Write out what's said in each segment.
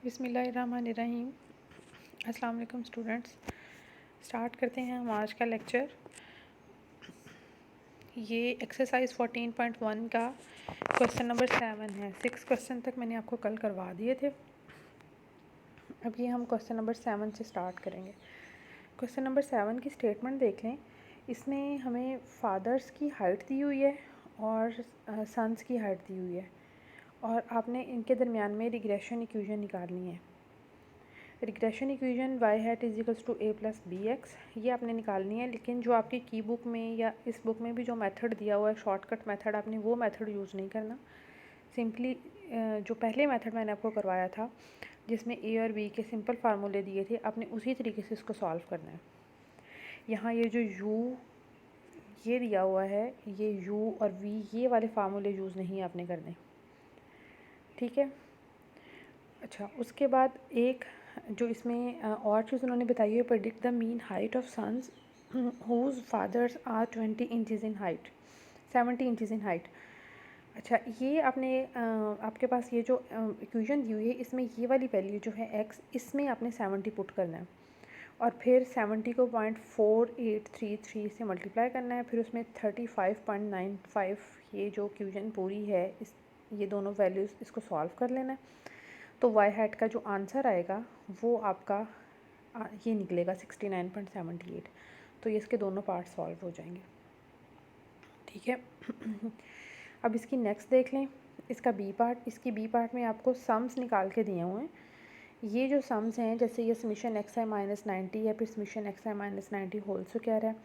बिस्मिल्लाहिर्रहमानिर्रहीम। अस्सलाम वालेकुम स्टूडेंट्स। स्टार्ट करते हैं हम आज का लेक्चर। ये एक्सरसाइज 14.1 का क्वेश्चन नंबर 7 है। 6 क्वेश्चन तक मैंने आपको कल करवा दिए थे। अब ये हम क्वेश्चन नंबर 7 से स्टार्ट करेंगे। क्वेश्चन नंबर 7 की स्टेटमेंट देख लें। इसमें हमें फादर्स की हाइट दी हुई है और सन्स की हाइट दी हुई है और आपने इनके दरमियान में रिग्रेशन इक्वेशन निकालनी है। Regression equation y hat is equals to a plus b x, ये आपने निकालनी है। लेकिन जो आपकी की बुक में या इस बुक में भी जो मेथड दिया हुआ है शॉर्टकट मेथड, आपने वो मेथड यूज़ नहीं करना। सिंपली जो पहले मेथड मैंने आपको करवाया था जिसमें a और b के सिंपल फार्मूले दिए थे, आपने उसी तरीके से इसको सॉल्व करना है। यहाँ ये जो u ये दिया हुआ है, ये u और v ये वाले फार्मूले यूज़ नहीं आपने करने, ठीक है। अच्छा, उसके बाद एक जो इसमें और चीज़ उन्होंने बताई है, predict the mean height of sons whose fathers are 20 inches in height, 70 inches in height. अच्छा, ये आपने आपके पास ये जो इक्वेशन दी हुई है, इसमें ये वाली वैल्यू जो है x, इसमें आपने 70 पुट करना है और फिर 70 को 0.4833 से मल्टीप्लाई करना है। फिर उसमें 35.95 ये जो इक्वेशन पूरी है, इस ये दोनों वैल्यूज़ इसको सॉल्व कर लेना है। तो y हैट का जो आंसर आएगा वो आपका ये निकलेगा 69.78। तो ये इसके दोनों पार्ट सॉल्व हो जाएंगे, ठीक है। अब इसकी नेक्स्ट देख लें, इसका बी पार्ट। इसकी बी पार्ट में आपको सम्स निकाल के दिए हुए हैं। ये जो सम्स हैं, जैसे ये समीशन एक्स आई माइनस 90 है, फिर summation x i minus 90 whole square है।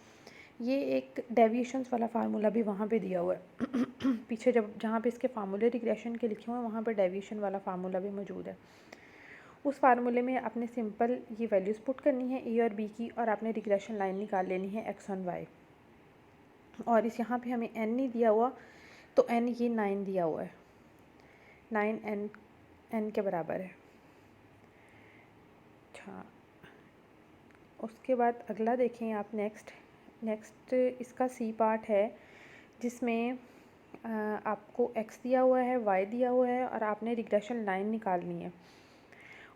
ये एक डेविएशंस वाला फार्मूला भी वहाँ पे दिया हुआ है। पीछे जहाँ पे इसके फार्मूले रिग्रेशन के लिखे हुए हैं, वहाँ पे डेविएशन वाला फार्मूला भी मौजूद है। उस फार्मूले में आपने सिंपल ये वैल्यूज़ पुट करनी है ए और बी की, और आपने रिग्रेशन लाइन निकाल लेनी है एक्स ऑन वाई। और इस यहाँ पे हमें एन नहीं दिया हुआ, तो एन ये 9 दिया हुआ है, 9 एन के बराबर है। अच्छा, उसके बाद अगला देखें आप। नेक्स्ट इसका सी पार्ट है, जिसमें आपको एक्स दिया हुआ है, वाई दिया हुआ है और आपने रिग्रेशन लाइन निकालनी है।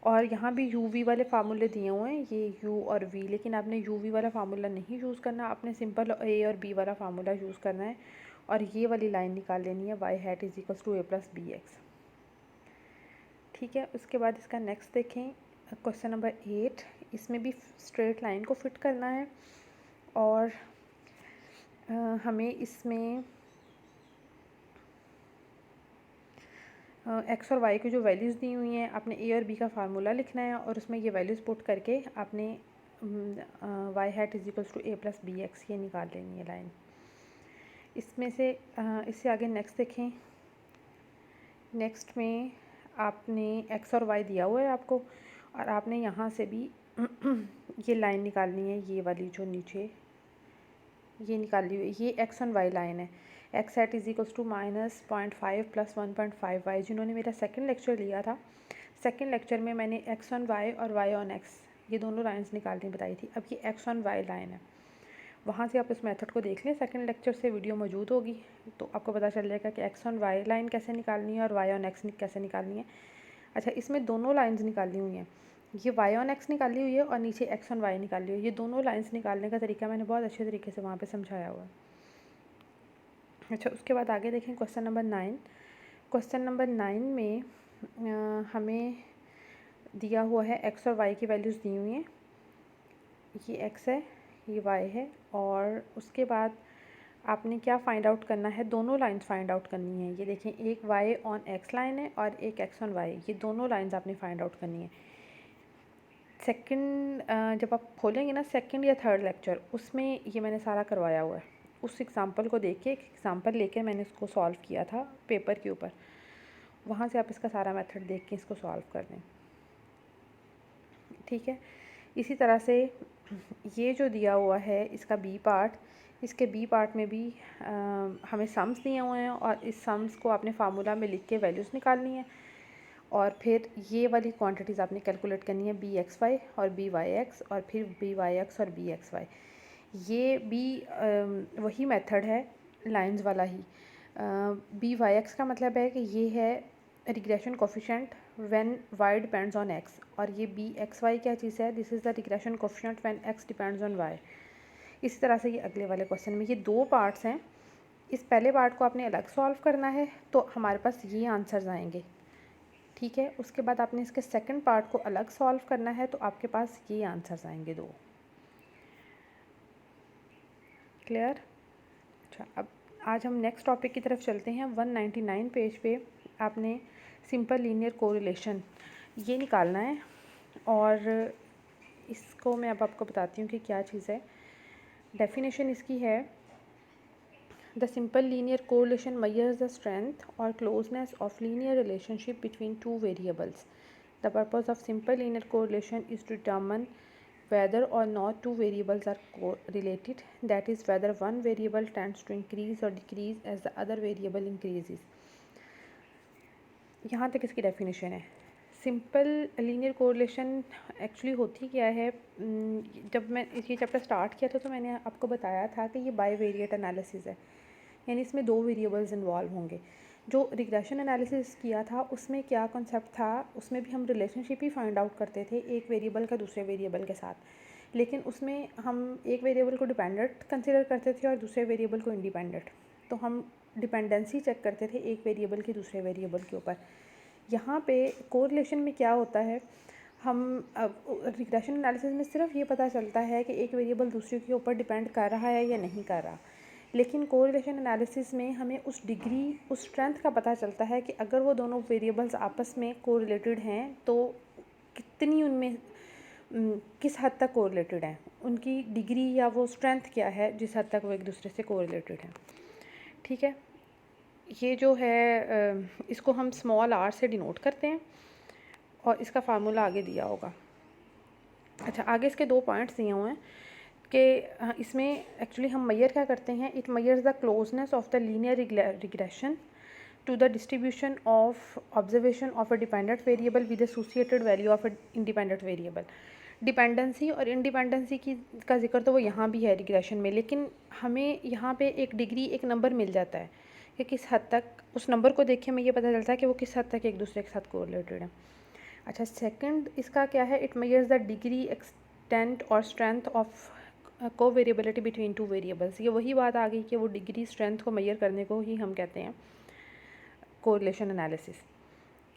और यहाँ भी यू वी वाले फार्मूले दिए हुए हैं, ये यू और वी, लेकिन आपने यू वी वाला फार्मूला नहीं यूज़ करना, आपने सिंपल ए और बी वाला फार्मूला यूज़ करना है और ये वाली लाइन निकाल लेनी है y hat is equals to a plus b x, ठीक है। उसके बाद इसका नेक्स्ट देखें, क्वेश्चन नंबर 8। इसमें भी स्ट्रेट लाइन को फिट करना है और हमें इसमें एक्स और वाई की जो वैल्यूज़ दी हुई हैं, आपने ए और बी का फार्मूला लिखना है और उसमें ये वैल्यूज़ पुट करके आपने y hat is equals to a plus b x ये निकाल लेनी है लाइन। इसमें से इससे आगे नेक्स्ट देखें। नेक्स्ट में आपने एक्स और वाई दिया हुआ है आपको, और आपने यहाँ से भी ये लाइन निकालनी है, ये वाली जो नीचे ये निकाली हुई, ये एक्स ऑन वाई लाइन है। X hat is equals to -0.5 plus 1.5 y. जिन्होंने मेरा सेकंड लेक्चर लिया था, सेकंड लेक्चर में मैंने एक्स ऑन वाई और वाई ऑन एक्स ये दोनों लाइंस निकालनी बताई थी। अब ये एक्स ऑन वाई लाइन है, वहाँ से आप इस मेथड को देख लें, सेकंड लेक्चर से वीडियो मौजूद होगी, तो आपको पता चल जाएगा कि एक्स ऑन वाई लाइन कैसे निकालनी है और वाई ऑन एक्स कैसे निकालनी है। अच्छा, इसमें दोनों लाइन्स निकाली हुई हैं, ये वाई ऑन एक्स निकाली हुई है और नीचे एक्स ऑन वाई निकाली हुई है। ये दोनों लाइंस निकालने का तरीका मैंने बहुत अच्छे तरीके से वहाँ पे समझाया हुआ है। अच्छा, उसके बाद आगे देखें क्वेश्चन नंबर 9। क्वेश्चन नंबर 9 में हमें दिया हुआ है एक्स और वाई की वैल्यूज़ दी हुई हैं, ये एक्स है, ये वाई है, और उसके बाद आपने क्या फाइंड आउट करना है, दोनों लाइंस फाइंड आउट करनी है। ये देखें, एक वाई ऑन एक्स लाइन है और एक एक्स ऑन वाई, ये दोनों लाइंस आपने फाइंड आउट करनी है। सेकंड जब आप खोलेंगे ना सेकंड या थर्ड लेक्चर, उसमें ये मैंने सारा करवाया हुआ है। उस एग्ज़ाम्पल को देख के, एक एग्ज़ाम्पल लेके मैंने इसको सॉल्व किया था पेपर के ऊपर, वहाँ से आप इसका सारा मेथड देख के इसको सॉल्व कर लें, ठीक है। इसी तरह से ये जो दिया हुआ है इसका बी पार्ट, इसके बी पार्ट में भी हमें सम्स दिए हुए हैं और इस सम्स को आपने फार्मूला में लिख के वैल्यूज़ निकालनी है और फिर ये वाली क्वांटिटीज़ आपने कैलकुलेट करनी है, बी एक्स वाई और बी वाई एक्स, और फिर बी वाई एक्स और बी एक्स वाई। ये भी वही मेथड है लाइंस वाला ही। बी वाई एक्स का मतलब है कि ये है regression coefficient when y depends on x, और ये b एक्स वाई क्या चीज़ है, this is the regression coefficient when x depends on y। इसी तरह से ये अगले वाले क्वेश्चन में, ये दो पार्ट्स हैं, इस पहले पार्ट को आपने अलग सॉल्व करना है तो हमारे पास ये आंसर्स आएंगे, ठीक है। उसके बाद आपने इसके सेकंड पार्ट को अलग सॉल्व करना है तो आपके पास ये आंसर्स आएंगे दो। क्लियर? अच्छा, अब आज हम नेक्स्ट टॉपिक की तरफ चलते हैं। 199 पेज पे आपने सिंपल लीनियर कोरिलेशन ये निकालना है, और इसको मैं अब आपको बताती हूँ कि क्या चीज़ है। डेफिनेशन इसकी है, the simple linear correlation measures the strength और closeness of linear relationship between two variables. The purpose of simple linear correlation is to determine whether or not two variables are correlated, that is whether one variable tends to increase or decrease as the other variable increases। यहाँ तक इसकी definition है। Simple linear correlation actually होती क्या है, जब मैं ये चैप्टर स्टार्ट किया था तो मैंने आपको बताया था कि ये बाईवेरिएट एनालिसिस है, यानी इसमें दो वेरिएबल्स इन्वॉल्व होंगे। जो रिग्रेशन एनालिसिस किया था उसमें क्या कॉन्सेप्ट था, उसमें भी हम रिलेशनशिप ही फाइंड आउट करते थे एक वेरिएबल का दूसरे वेरिएबल के साथ, लेकिन उसमें हम एक वेरिएबल को डिपेंडेंट कंसिडर करते थे और दूसरे वेरिएबल को इंडिपेंडेंट। तो हम डिपेंडेंसी चेक करते थे एक वेरिएबल की दूसरे वेरिएबल के ऊपर। यहाँ पे कोरिलेशन में क्या होता है, हम रिग्रेशन एनालिसिस में सिर्फ ये पता चलता है कि एक वेरिएबल दूसरे के ऊपर डिपेंड कर रहा है या नहीं कर रहा, लेकिन कोरिलेशन एनालिसिस में हमें उस डिग्री, उस स्ट्रेंथ का पता चलता है कि अगर वो दोनों वेरिएबल्स आपस में कोरिलेटेड हैं तो कितनी उनमें किस हद तक कोरिलेटेड हैं, उनकी डिग्री या वो स्ट्रेंथ क्या है जिस हद तक वो एक दूसरे से कोरिलेटेड हैं, ठीक है। ये जो है इसको हम स्मॉल r से डिनोट करते हैं और इसका फार्मूला आगे दिया होगा। अच्छा, आगे इसके दो पॉइंट्स दिए हुए हैं कि इसमें एक्चुअली हम मेजर क्या करते हैं, it measures the closeness of the linear regression to the distribution of observation of a dependent variable with associated value of a independent variable. Dependency और इंडिपेंडेंसी की का जिक्र तो वो यहाँ भी है रिग्रेशन में, लेकिन हमें यहाँ पे एक डिग्री, एक नंबर मिल जाता है कि किस हद तक, उस नंबर को देख के हमें ये पता चलता है कि वो किस हद तक एक दूसरे के साथ कोरिलेटेड है। अच्छा, सेकंड इसका क्या है, it measures the degree, extent और strength of covariability between two variables. ये वही बात आ गई कि वो डिग्री, स्ट्रेंथ को मेजर करने को ही हम कहते हैं कोरिलेशन एनालिसिस।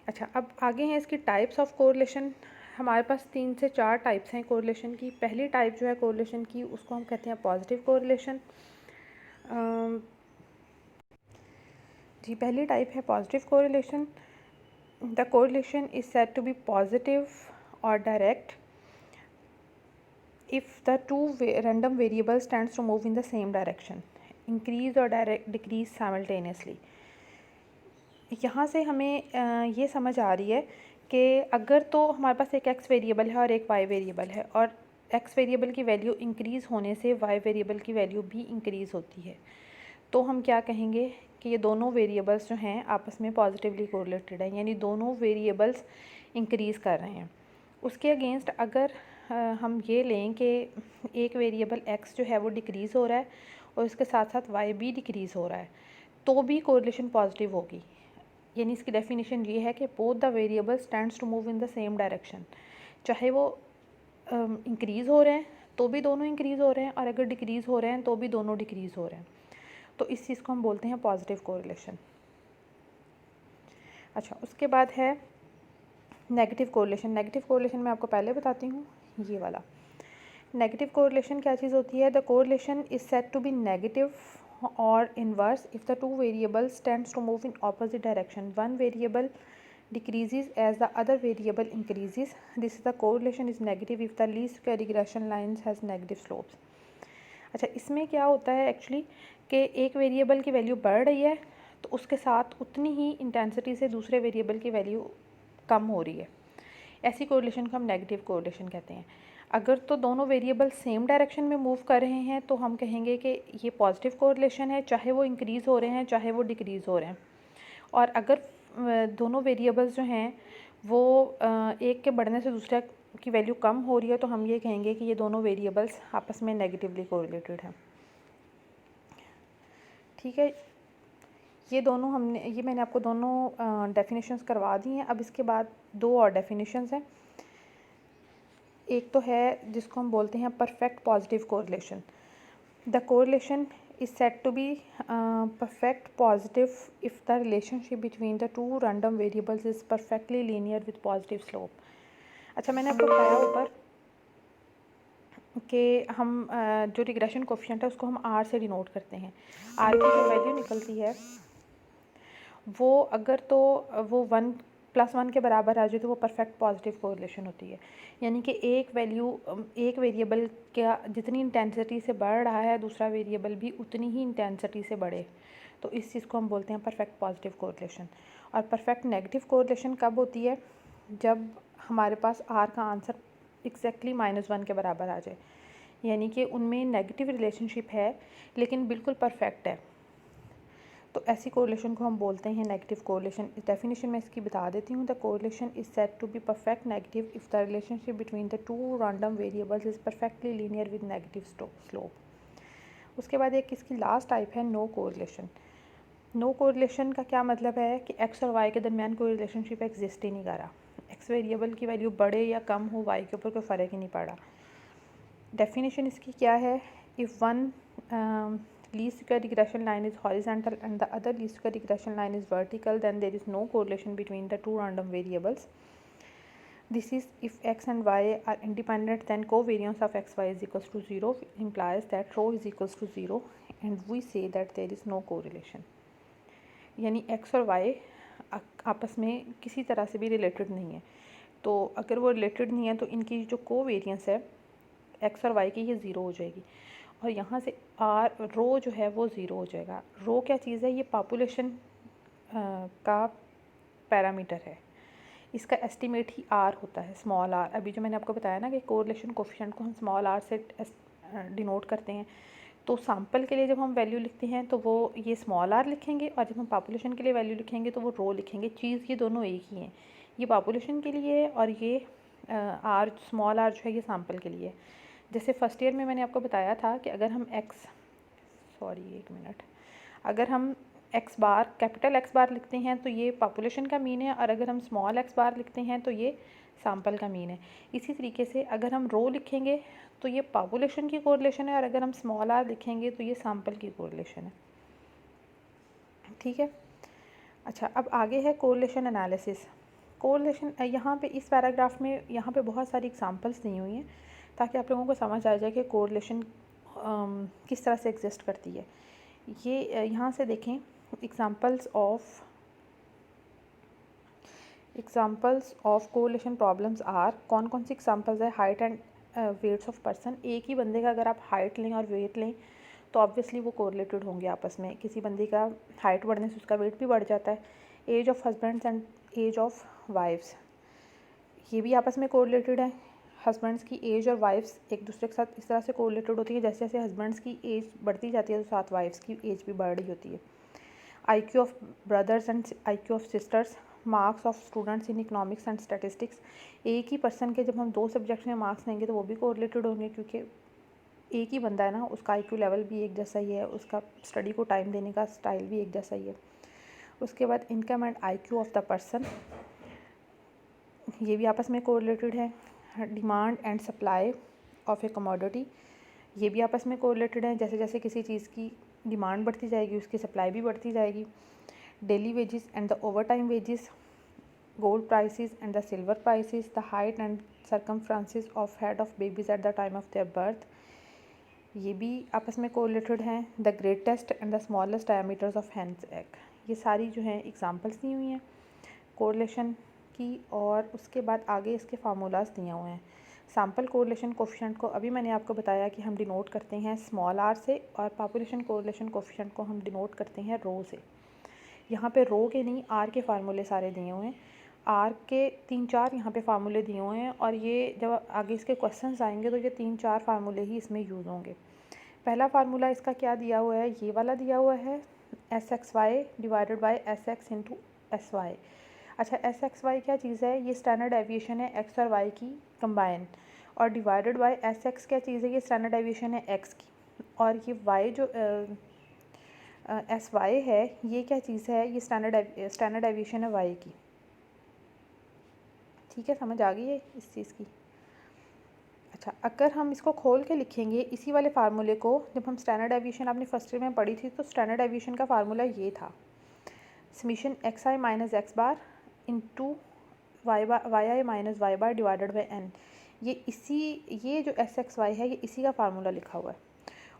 अच्छा, अब आगे हैं इसकी टाइप्स ऑफ कोरिलेशन। हमारे पास 3 से 4 टाइप्स हैं कोरिलेशन की। पहली टाइप जो है कोरिलेशन की उसको हम कहते हैं पॉजिटिव कोरिलेशन। जी, पहली टाइप है positive correlation. The correlation is said to be positive और direct if the two random variables tends to move in the same direction, increase or decrease simultaneously। यहाँ से हमें ये समझ आ रही है कि अगर तो हमारे पास एक x वेरिएबल है और एक y वेरिएबल है, और x वेरिएबल की वैल्यू इंक्रीज़ होने से y वेरिएबल की वैल्यू भी इंक्रीज़ होती है, तो हम क्या कहेंगे कि ये दोनों वेरिएबल्स जो हैं आपस में पॉजिटिवली कोरिलेटेड है, यानी दोनों वेरिएबल्स इंक्रीज़ कर रहे हैं। उसके अगेंस्ट अगर हम ये लें कि एक वेरिएबल x जो है वो डिक्रीज़ हो रहा है और इसके साथ साथ y भी डिक्रीज़ हो रहा है, तो भी कोरिलेशन पॉजिटिव होगी। यानी इसकी डेफिनेशन ये है कि both the variables tends to move in the same direction. चाहे वो इंक्रीज़ हो रहे हैं तो भी दोनों इंक्रीज़ हो रहे हैं, और अगर डिक्रीज़ हो रहे हैं तो भी दोनों डिक्रीज़ हो रहे हैं, तो इस चीज़ को हम बोलते हैं पॉजिटिव कोरिलेशन। अच्छा, उसके बाद है नेगेटिव कोरिलेशन। नेगेटिव कोरिलेशन मैं आपको पहले बताती हूँ, ये वाला। नेगेटिव कोरिलेशन क्या चीज़ होती है, the correlation is said to be negative और inverse if the two variables tends to move in opposite direction, one variable decreases as the other variable increases. This is the correlation is negative if the least square regression lines has negative slopes। अच्छा, इसमें क्या होता है actually कि एक variable की value बढ़ रही है तो उसके साथ उतनी ही इंटेंसिटी से दूसरे वेरिएबल की वैल्यू कम हो रही है, ऐसी कोरिलेशन को हम नेगेटिव कोरिलेशन कहते हैं। अगर तो दोनों वेरिएबल सेम डायरेक्शन में मूव कर रहे हैं तो हम कहेंगे कि ये पॉजिटिव कोरिलेशन है, चाहे वो इंक्रीज़ हो रहे हैं चाहे वो डिक्रीज़ हो रहे हैं। और अगर दोनों वेरिएबल्स जो हैं वो एक के बढ़ने से दूसरा की वैल्यू कम हो रही है तो हम ये कहेंगे कि ये दोनों वेरिएबल्स आपस में नेगेटिवली कोरिलेटेड हैं, ठीक है। ये दोनों मैंने आपको दोनों डेफिनेशंस करवा दी हैं। अब इसके बाद दो और डेफिनेशंस हैं। एक तो है जिसको हम बोलते हैं perfect positive correlation. The correlation is said to be perfect positive if the relationship between the two random variables is perfectly linear with positive slope। अच्छा, मैंने आपको बताया ऊपर कि हम जो रिग्रेशन कोफिशिएंट है उसको हम आर से डिनोट करते हैं। आर की जो वैल्यू निकलती है वो अगर तो वो 1+1 के बराबर आ जाए तो वो परफेक्ट पॉजिटिव कोरिलेशन होती है। यानी कि एक वेरिएबल का जितनी इंटेंसिटी से बढ़ रहा है दूसरा वेरिएबल भी उतनी ही इंटेंसिटी से बढ़े, तो इस चीज़ को हम बोलते हैं परफेक्ट पॉजिटिव कोरिलेशन। और परफेक्ट नेगेटिव कोरिलेशन कब होती है? जब हमारे पास आर का आंसर एग्जैक्टली -1 के बराबर आ जाए, यानी कि उनमें नेगेटिव रिलेशनशिप है लेकिन बिल्कुल परफेक्ट है, तो ऐसी कोरिलेशन को हम बोलते हैं नेगेटिव कोरिलेशन। इस डेफिनेशन में इसकी बता देती हूँ। The correlation is said to be perfect negative if the relationship between the two random variables is perfectly linear with negative slope. उसके बाद एक इसकी लास्ट टाइप है नो कोरिलेशन। नो कोरिलेशन का क्या मतलब है कि एक्स और वाई के दरमियान कोई रिलेशनशिप एग्जिस्ट ही नहीं कर रहा। एक्स वेरिएबल की वैल्यू बढ़े या कम हो, वाई के ऊपर कोई फ़र्क ही नहीं पड़ा। डेफिनेशन इसकी क्या है? If one least square regression line is horizontal and the other least square regression line is vertical, then there is no correlation between the two random variables. This is if x and y are independent, then covariance of xy is equals to 0 implies that rho is equals to 0 and we say that there is no correlation। यानी x और y आपस में किसी तरह से भी related नहीं है। तो अगर वो रिलेटेड नहीं है तो इनकी जो कोवेरियंस है x और y की ये ज़ीरो हो जाएगी और यहाँ से आर रो जो है वो ज़ीरो हो जाएगा। रो क्या चीज़ है? ये पॉपुलेशन का पैरामीटर है, इसका एस्टिमेट ही आर होता है, स्मॉल आर। अभी जो मैंने आपको बताया ना कि कोरिलेशन कोफिशिएंट को हम स्मॉल आर से डिनोट करते हैं, तो सैम्पल के लिए जब हम वैल्यू लिखते हैं तो वो ये स्मॉल आर लिखेंगे और जब हम पॉपुलेशन के लिए वैल्यू लिखेंगे तो वो रो लिखेंगे। चीज़ ये दोनों एक ही हैं, ये पॉपुलेशन के लिए है और ये आर स्मॉल आर जो है ये सैम्पल के लिए। जैसे फर्स्ट ईयर में मैंने आपको बताया था कि अगर हम अगर हम एक्स बार कैपिटल एक्स बार लिखते हैं तो ये पॉपुलेशन का मीन है और अगर हम स्मॉल एक्स बार लिखते हैं तो ये सैम्पल का मीन है। इसी तरीके से अगर हम रो लिखेंगे तो ये पॉपुलेशन की कोरिलेशन है और अगर हम स्मॉल आर लिखेंगे तो ये सैम्पल की कोरिलेशन है। ठीक है। अच्छा, अब आगे है कोरिलेशन एनालिसिस। कोरिलेशन यहाँ पे इस पैराग्राफ में यहाँ पे बहुत सारी एग्जांपल्स दी हुई हैं ताकि आप लोगों को समझ आ जाए कि कोरिलेशन किस तरह से एग्जिस्ट करती है। ये यहाँ से देखें, examples of correlation problems are, कौन कौन सी एग्जांपल्स है? Height and weights of person. एक ही बंदे का अगर आप हाइट लें और वेट लें तो ऑब्वियसली वो कोरिलेटेड होंगे आपस में। किसी बंदे का हाइट बढ़ने से उसका वेट भी बढ़ जाता है। Age of husbands and age of wifes, ये भी आपस में कोरिलेटेड है। हस्बैंड्स की एज और वाइफ्स एक दूसरे के साथ इस तरह से कोरिलेटेड होती है, जैसे जैसे हस्बैंड्स की एज बढ़ती जाती है तो साथ वाइफ्स की एज भी बढ़ रही होती है। IQ of brothers and IQ of sisters, marks of students in economics and statistics. एक ही पर्सन के जब हम दो सब्जेक्ट्स में मार्क्स लेंगे तो वो भी कोरिलेटेड होंगे, क्योंकि एक ही बंदा है ना, उसका IQ लेवल भी एक जैसा ही है, उसका स्टडी को टाइम देने का स्टाइल भी एक जैसा ही है। उसके बाद income and IQ of the person, ये भी आपस में कोरिलेटेड है। Demand and supply of A commodity, ये भी आपस में कोरिलेटेड है। जैसे जैसे किसी चीज़ की डिमांड बढ़ती जाएगी उसकी सप्लाई भी बढ़ती जाएगी। Daily wages and the over time wages, gold prices and the silver prices, the height and circumferences of head of babies at the time of their birth, ये भी आपस में कोरिलेटेड हैं। The greatest and the smallest diameters of hence egg, ये सारी जो हैं examples दी हुई हैं कोरिलेशन की। और उसके बाद आगे इसके फार्मूलाज दिए हुए हैं। सैम्पल कोरिलेशन कोफिशिएंट को अभी मैंने आपको बताया कि हम डिनोट करते हैं स्मॉल आर से और पॉपुलेशन कोरिलेशन कोफिशिएंट को हम डिनोट करते हैं रो से। यहाँ पे रो के नहीं, आर के फार्मूले सारे दिए हुए हैं। आर के 3-4 यहाँ पे फार्मूले दिए हुए हैं और ये जब आगे इसके क्वेश्चंस आएंगे तो ये 3-4 फार्मूले ही इसमें यूज़ होंगे। पहला फार्मूला इसका क्या दिया हुआ है? ये वाला दिया हुआ है, SXY divided by SX into SY। अच्छा, SXY क्या चीज़ है? ये स्टैंडर्ड डेविएशन है एक्स और वाई की कंबाइन, और डिवाइडेड बाय SX क्या चीज़ है? ये स्टैंडर्ड डेविएशन है एक्स की, और ये वाई जो एस वाई है, ये क्या चीज़ है, ये स्टैंडर्ड डेविएशन है वाई की। ठीक है, समझ आ गई है इस चीज़ की। अच्छा, अगर हम इसको खोल के लिखेंगे इसी वाले फार्मूले को, जब हम स्टैंडर्ड डेविएशन आपने फर्स्ट ईयर में पढ़ी थी, तो स्टैंडर्ड डेविएशन का फार्मूला ये था, summation x i minus x bar into y i minus y bar divided by n. ये जो एस एक्स वाई है, ये इसी का फार्मूला लिखा हुआ है।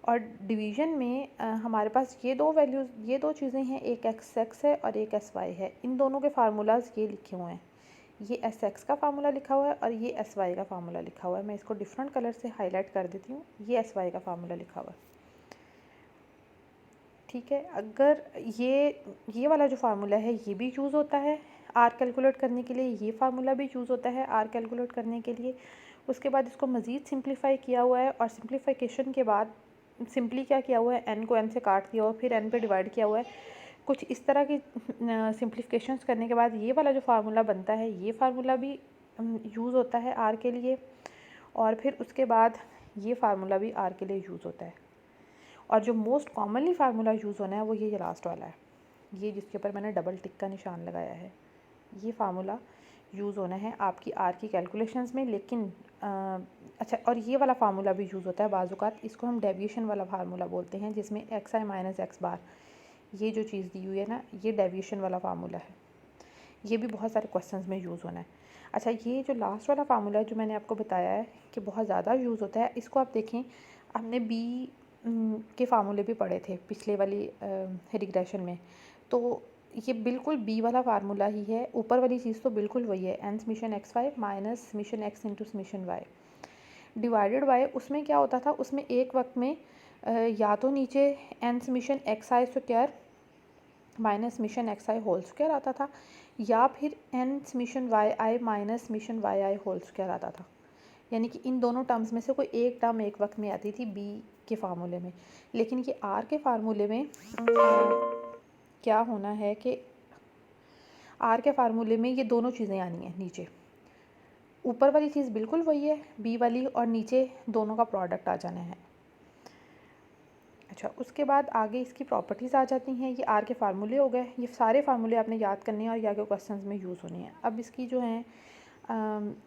और डिवीज़न में हमारे पास ये दो चीज़ें हैं, एक एक्स एक्स है और एक एस वाई है। इन दोनों के फार्मूलाज ये लिखे हुए हैं, ये एस एक्स का फार्मूला लिखा हुआ है और ये एस वाई का फार्मूला लिखा हुआ है। मैं इसको डिफरेंट कलर से हाईलाइट कर देती हूँ, ये एस वाई का फार्मूला लिखा हुआ है। ठीक है, अगर ये वाला जो फार्मूला है ये भी यूज़ होता है आर कैलकुलेट करने के लिए, ये फार्मूला भी यूज़ होता है आर कैलकुलेट करने के लिए। उसके बाद इसको मज़ीद सिंप्लीफाई किया हुआ है, और सिंप्लीफिकेशन के बाद सिंपली क्या किया हुआ है, एन को एन से काट दिया हुआ, फिर एन पे डिवाइड किया हुआ है। कुछ इस तरह की सिंप्लीफिकेशंस करने के बाद ये वाला जो फार्मूला बनता है, ये फार्मूला भी यूज़ होता है आर के लिए, और फिर उसके बाद ये फार्मूला भी आर के लिए यूज़ होता है। और जो मोस्ट कॉमनली फार्मूला यूज़ होना है वो ये लास्ट वाला है, ये जिसके ऊपर मैंने डबल टिक का निशान लगाया है, ये फार्मूला यूज़ होना है आपकी आर की कैलकुलेशंस में। लेकिन अच्छा, और ये वाला फार्मूला भी यूज़ होता है बाज़ औक़ात, इसको हम डेविएशन वाला फार्मूला बोलते हैं, जिसमें एक्स आई माइनस एक्स बार, ये जो चीज़ दी हुई है ना, ये डेविएशन वाला फार्मूला है। ये भी बहुत सारे क्वेश्चंस में यूज़ होना है। अच्छा, ये जो लास्ट वाला फार्मूला है जो मैंने आपको बताया है कि बहुत ज़्यादा यूज़ होता है, इसको आप देखें, हमने बी के फार्मूले भी पढ़े थे पिछले वाली रिग्रेशन में, तो ये बिल्कुल बी वाला फार्मूला ही है। ऊपर वाली चीज़ तो बिल्कुल वही है, n summation x y minus summation x into summation y divided by, उसमें क्या होता था, उसमें एक वक्त में या तो नीचे एन समीशन एक्स आई स्क्वायर माइनस समीशन एक्स आई होल स्क्वायर आता था, या फिर N summation Y i minus summation Y I whole square आता था। यानी कि इन दोनों टर्म्स में से कोई एक टर्म एक वक्त में आती थी बी के फार्मूले में। लेकिन ये आर के फार्मूले में क्या होना है कि आर के फार्मूले में ये दोनों चीज़ें आनी हैं नीचे, ऊपर वाली चीज़ बिल्कुल वही है बी वाली, और नीचे दोनों का प्रोडक्ट आ जाना है। अच्छा, उसके बाद आगे इसकी प्रॉपर्टीज़ आ जाती हैं। ये आर के फार्मूले हो गए, ये सारे फार्मूले आपने याद करने हैं और ये आगे क्वेश्चंस में यूज़ होने हैं। अब इसकी जो हैं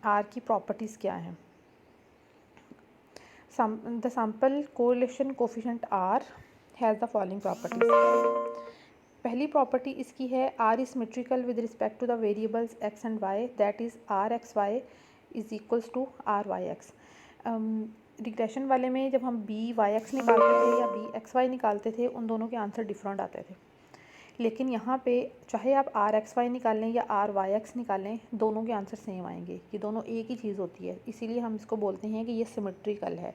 आर की प्रॉपर्टीज़ क्या हैं। The sample correlation coefficient r has the following properties. पहली प्रॉपर्टी इसकी है, r is symmetrical with respect to the variables x and y, that is r x y is equals to r y x. Regression वाले में जब हम B Y x निकालते थे या बी एक्स वाई निकालते थे, उन दोनों के आंसर डिफरेंट आते थे। लेकिन यहाँ पे चाहे आप आर एक्स वाई निकालें या आर वाई एक्स निकालें, दोनों के आंसर सेम आएंगे। ये दोनों एक ही चीज़ होती है, इसीलिए हम इसको बोलते हैं कि ये सिमेट्रिकल है।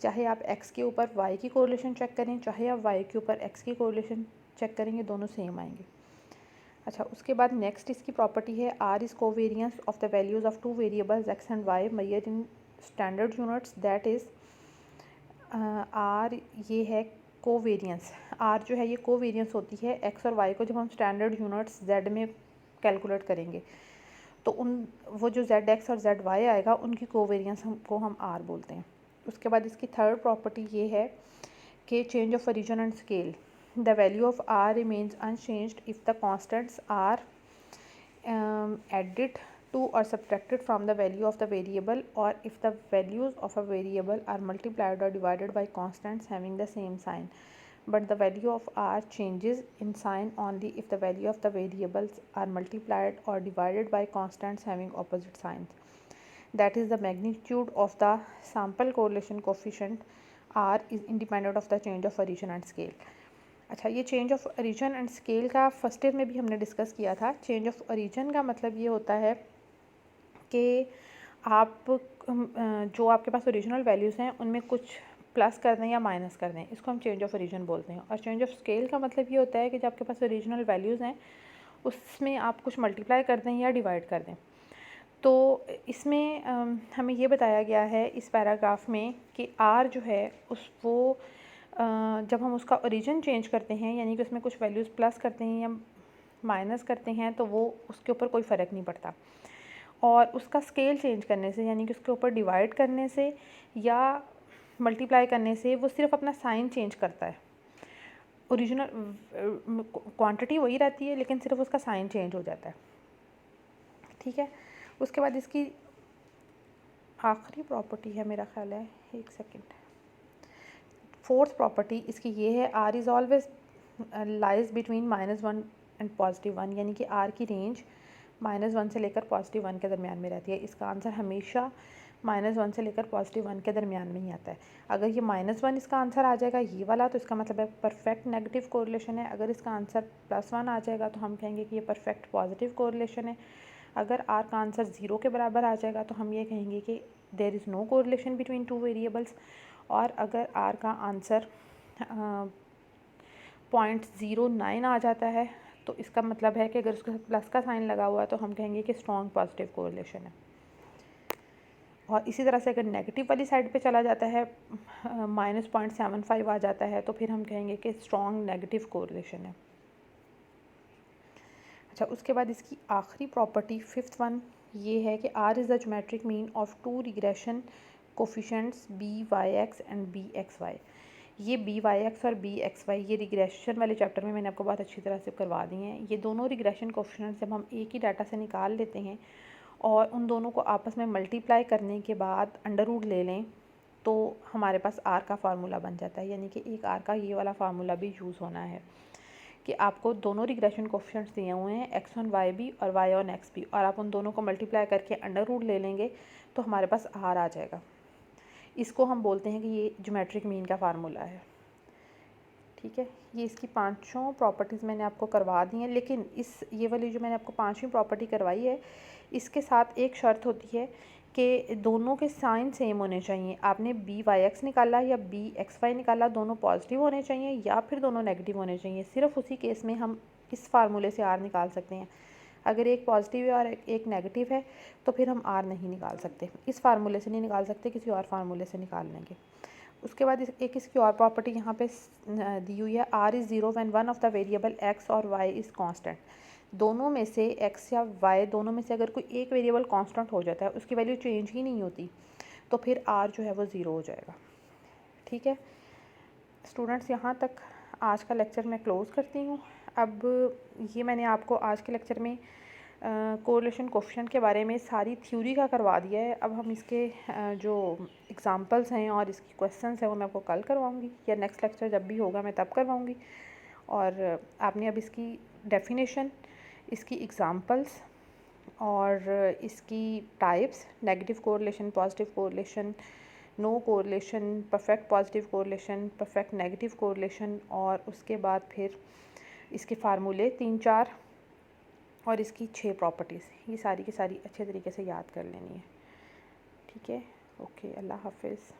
चाहे आप एक्स के ऊपर वाई की कोरिलेशन चेक करें, चाहे आप वाई के ऊपर एक्स की कोरिलेशन चेक करेंगे, दोनों सेम आएंगे। अच्छा, उसके बाद नेक्स्ट इसकी प्रॉपर्टी है, r is covariance of the values of two variables x and y measured in standard units, that is r ये है कोवेरियंस। आर जो है ये कोवेरियंस होती है एक्स और वाई को जब हम स्टैंडर्ड यूनिट्स जेड में कैलकुलेट करेंगे, तो वो जो जेड एक्स और जेड वाई आएगा उनकी कोवेरियंस को हम आर बोलते हैं। उसके बाद इसकी थर्ड प्रॉपर्टी ये है कि change of origin and scale, the value of r remains unchanged if the constants are added to or subtracted from the value of the variable, or if the values of a variable are multiplied or divided by constants having the same sign, but the value of r changes in sign only if the value of the variables are multiplied or divided by constants having opposite signs. That is, the magnitude of the sample correlation coefficient r is independent of the change of origin and scale. अच्छा, ये change of origin and scale का first year में भी हमने discuss किया था। Change of origin का मतलब ये होता है कि आप जो आपके पास ओरिजिनल वैल्यूज़ हैं उनमें कुछ प्लस कर दें या माइनस कर दें, इसको हम चेंज ऑफ ओरिजिन बोलते हैं। और चेंज ऑफ स्केल का मतलब ये होता है कि जब आपके पास ओरिजिनल वैल्यूज़ हैं उसमें आप कुछ मल्टीप्लाई कर दें या डिवाइड कर दें। तो इसमें हमें ये बताया गया है इस पैराग्राफ में कि आर जो है जब हम उसका ओरिजिन चेंज करते हैं, यानी कि उसमें कुछ वैल्यूज़ प्लस करते हैं या माइनस करते हैं, तो वो उसके ऊपर कोई फ़र्क नहीं पड़ता। और उसका स्केल चेंज करने से, यानी कि उसके ऊपर डिवाइड करने से या मल्टीप्लाई करने से, वो सिर्फ अपना साइन चेंज करता है। ओरिजिनल क्वांटिटी वही रहती है, लेकिन सिर्फ उसका साइन चेंज हो जाता है। ठीक है, उसके बाद इसकी आखिरी प्रॉपर्टी है मेरा ख्याल है, एक सेकेंड, फोर्थ प्रॉपर्टी इसकी ये है, r is always lies between -1 and +1, यानी कि आर की रेंज -1 से लेकर +1 के दरमियान में रहती है। इसका आंसर हमेशा -1 से लेकर +1 के दरमियान में ही आता है। अगर ये -1 इसका आंसर आ जाएगा ये वाला, तो इसका मतलब है परफेक्ट नेगेटिव कोरिलेशन है। अगर इसका आंसर +1 आ जाएगा तो हम कहेंगे कि ये परफेक्ट पॉजिटिव कोरिलेशन है। अगर आर का आंसर 0 के बराबर आ जाएगा तो हम ये कहेंगे कि there is no correlation between two variables. और अगर आर का आंसर 0.09 आ जाता है तो इसका मतलब है कि अगर उसके साथ प्लस का साइन लगा हुआ है तो हम कहेंगे कि स्ट्रॉन्ग पॉजिटिव कोरिलेशन है। और इसी तरह से अगर नेगेटिव वाली साइड पे चला जाता है, -0.75 आ जाता है, तो फिर हम कहेंगे कि स्ट्रॉन्ग नेगेटिव कोरिलेशन है। अच्छा, उसके बाद इसकी आखिरी प्रॉपर्टी फिफ्थ वन ये है कि r is the geometric mean of two regression coefficients BYX and BXY। ये BYX और BXY ये रिग्रेशन वाले चैप्टर में मैंने आपको बहुत अच्छी तरह से करवा दी हैं। ये दोनों रिग्रेशन कोफिशेंट्स जब हम एक ही डाटा से निकाल लेते हैं और उन दोनों को आपस में मल्टीप्लाई करने के बाद अंडर रूट ले लें तो हमारे पास आर का फार्मूला बन जाता है। यानी कि एक आर का ये वाला फार्मूला भी यूज़ होना है कि आपको दोनों रिग्रेशन कोफिशिएंट्स दिए हुए हैं x1y और y1x और आप उन दोनों को मल्टीप्लाई करके अंडर रूट ले लेंगे तो हमारे पास आर आ जाएगा। इसको हम बोलते हैं कि ये ज्योमेट्रिक मीन का फार्मूला है। ठीक है, ये इसकी पांचों प्रॉपर्टीज़ मैंने आपको करवा दी हैं, लेकिन ये वाली जो मैंने आपको पांचवी प्रॉपर्टी करवाई है इसके साथ एक शर्त होती है कि दोनों के साइन सेम होने चाहिए। आपने BYX निकाला या BXY निकाला, दोनों पॉजिटिव होने चाहिए या फिर दोनों नेगेटिव होने चाहिए। सिर्फ उसी केस में हम इस फार्मूले से आर निकाल सकते हैं। अगर एक पॉजिटिव है और एक नेगेटिव है तो फिर हम आर नहीं निकाल सकते, इस फार्मूले से नहीं निकाल सकते, किसी और फार्मूले से निकाल लेंगे। उसके बाद एक इसकी और प्रॉपर्टी यहाँ पे दी हुई है, r is 0 when one of the variable x और y इज़ कांस्टेंट। दोनों में से x या y दोनों में से अगर कोई एक वेरिएबल कांस्टेंट हो जाता है, उसकी वैल्यू चेंज ही नहीं होती, तो फिर r जो है वो 0 हो जाएगा। ठीक है स्टूडेंट्स, यहाँ तक आज का लेक्चर मैं क्लोज़ करती हूँ। अब ये मैंने आपको आज के लेक्चर में कोरिलेशन कोफिशिएंट के बारे में सारी थ्योरी का करवा दिया है। अब हम इसके जो एग्ज़ाम्पल्स हैं और इसकी क्वेश्चंस हैं वो मैं आपको कल करवाऊँगी या नेक्स्ट लेक्चर जब भी होगा मैं तब करवाऊँगी। और आपने अब इसकी डेफिनेशन, इसकी एग्ज़ाम्पल्स और इसकी types, negative correlation, positive correlation, no correlation, perfect positive correlation, perfect negative correlation और उसके बाद फिर इसके फार्मूले 3-4 और इसकी 6 प्रॉपर्टीज़, ये सारी की सारी अच्छे तरीके से याद कर लेनी है। ठीक है, ओके, अल्लाह हाफिज़।